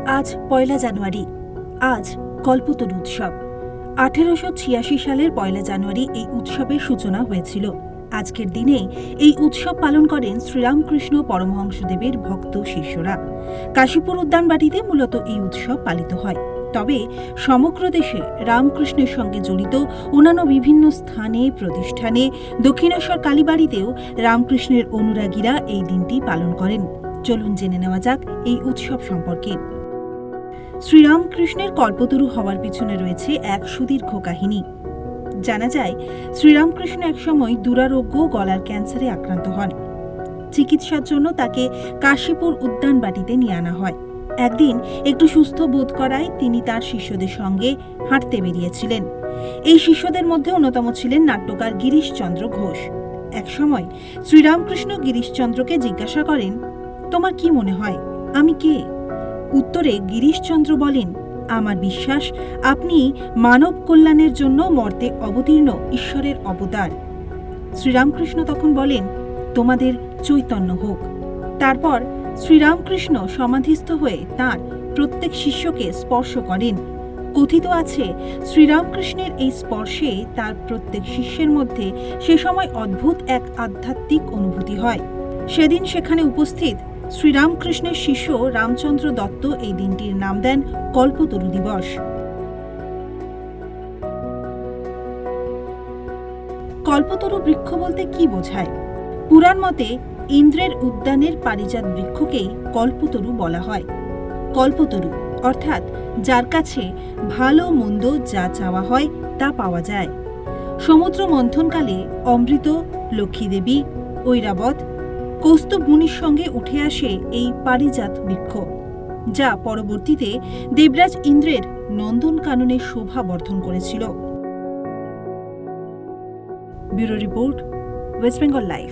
আজ ১লা জানুয়ারি। আজ কল্পতরু উৎসব। ১৮৮৬ সালের ১লা জানুয়ারি এই উৎসবের সূচনা হয়েছিল। আজকের দিনে এই উৎসব পালন করেন শ্রীরামকৃষ্ণ পরমহংসদেবের ভক্ত শিষ্যরা। কাশীপুর উদ্যানবাটিতে মূলত এই উৎসব পালিত হয়। তবে সমগ্র দেশে রামকৃষ্ণের সঙ্গে জড়িত অন্যান্য বিভিন্ন স্থানে প্রতিষ্ঠানে দক্ষিণেশ্বর কালীবাড়িতেও রামকৃষ্ণের অনুরাগীরা এই দিনটি পালন করেন। চলুন জেনে নেওয়া যাক এই উৎসব সম্পর্কে। শ্রীরামকৃষ্ণের কল্পতরু হওয়ার পিছনে রয়েছে এক সুদীর্ঘ কাহিনী। জানা যায়, শ্রীরামকৃষ্ণ একসময় দুরারোগ্য গলার ক্যান্সারে আক্রান্ত হন। চিকিৎসার জন্য তাকে কাশীপুর উদ্যানবাটিতে নিয়ে আনা হয়। একদিন একটু সুস্থ বোধ করায় তিনি তার শিষ্যদের সঙ্গে হাঁটতে বেরিয়েছিলেন। এই শিষ্যদের মধ্যে অন্যতম ছিলেন নাট্যকার গিরিশচন্দ্র ঘোষ। একসময় শ্রীরামকৃষ্ণ গিরিশচন্দ্রকে জিজ্ঞাসা করেন, তোমার কি মনে হয় আমি কে? উত্তরে গিরিশচন্দ্র বলেন, আমার বিশ্বাস আপনি মানব কল্যাণের জন্য মর্তে অবতীর্ণ ঈশ্বরের অবতার। শ্রীরামকৃষ্ণ তখন বলেন, তোমাদের চৈতন্য হোক। তারপর শ্রীরামকৃষ্ণ সমাধিস্থ হয়ে তাঁর প্রত্যেক শিষ্যকে স্পর্শ করেন। কথিত আছে, শ্রীরামকৃষ্ণের এই স্পর্শে তার প্রত্যেক শিষ্যের মধ্যে সে সময় অদ্ভুত এক আধ্যাত্মিক অনুভূতি হয়। সেদিন সেখানে উপস্থিত শ্রীরামকৃষ্ণের শিষ্য রামচন্দ্র দত্ত এই দিনটির নাম দেন কল্পতরু দিবস। কল্পতরু বৃক্ষ বলতে কি বোঝায়? পুরাণ মতে ইন্দ্রের উদ্যানের পারিজাত বৃক্ষকেই কল্পতরু বলা হয়। কল্পতরু অর্থাৎ যার কাছে ভালো মন্দ যা চাওয়া হয় তা পাওয়া যায়। সমুদ্র মন্থনকালে অমৃত, লক্ষ্মীদেবী, ঐরাবত, কৌস্তুভ মুনির সঙ্গে উঠে আসে এই পারিজাত বৃক্ষ, যা পরবর্তীতে দেবরাজ ইন্দ্রের নন্দনকাননের শোভা বর্ধন করেছিল। Bureau report, West Bengal live.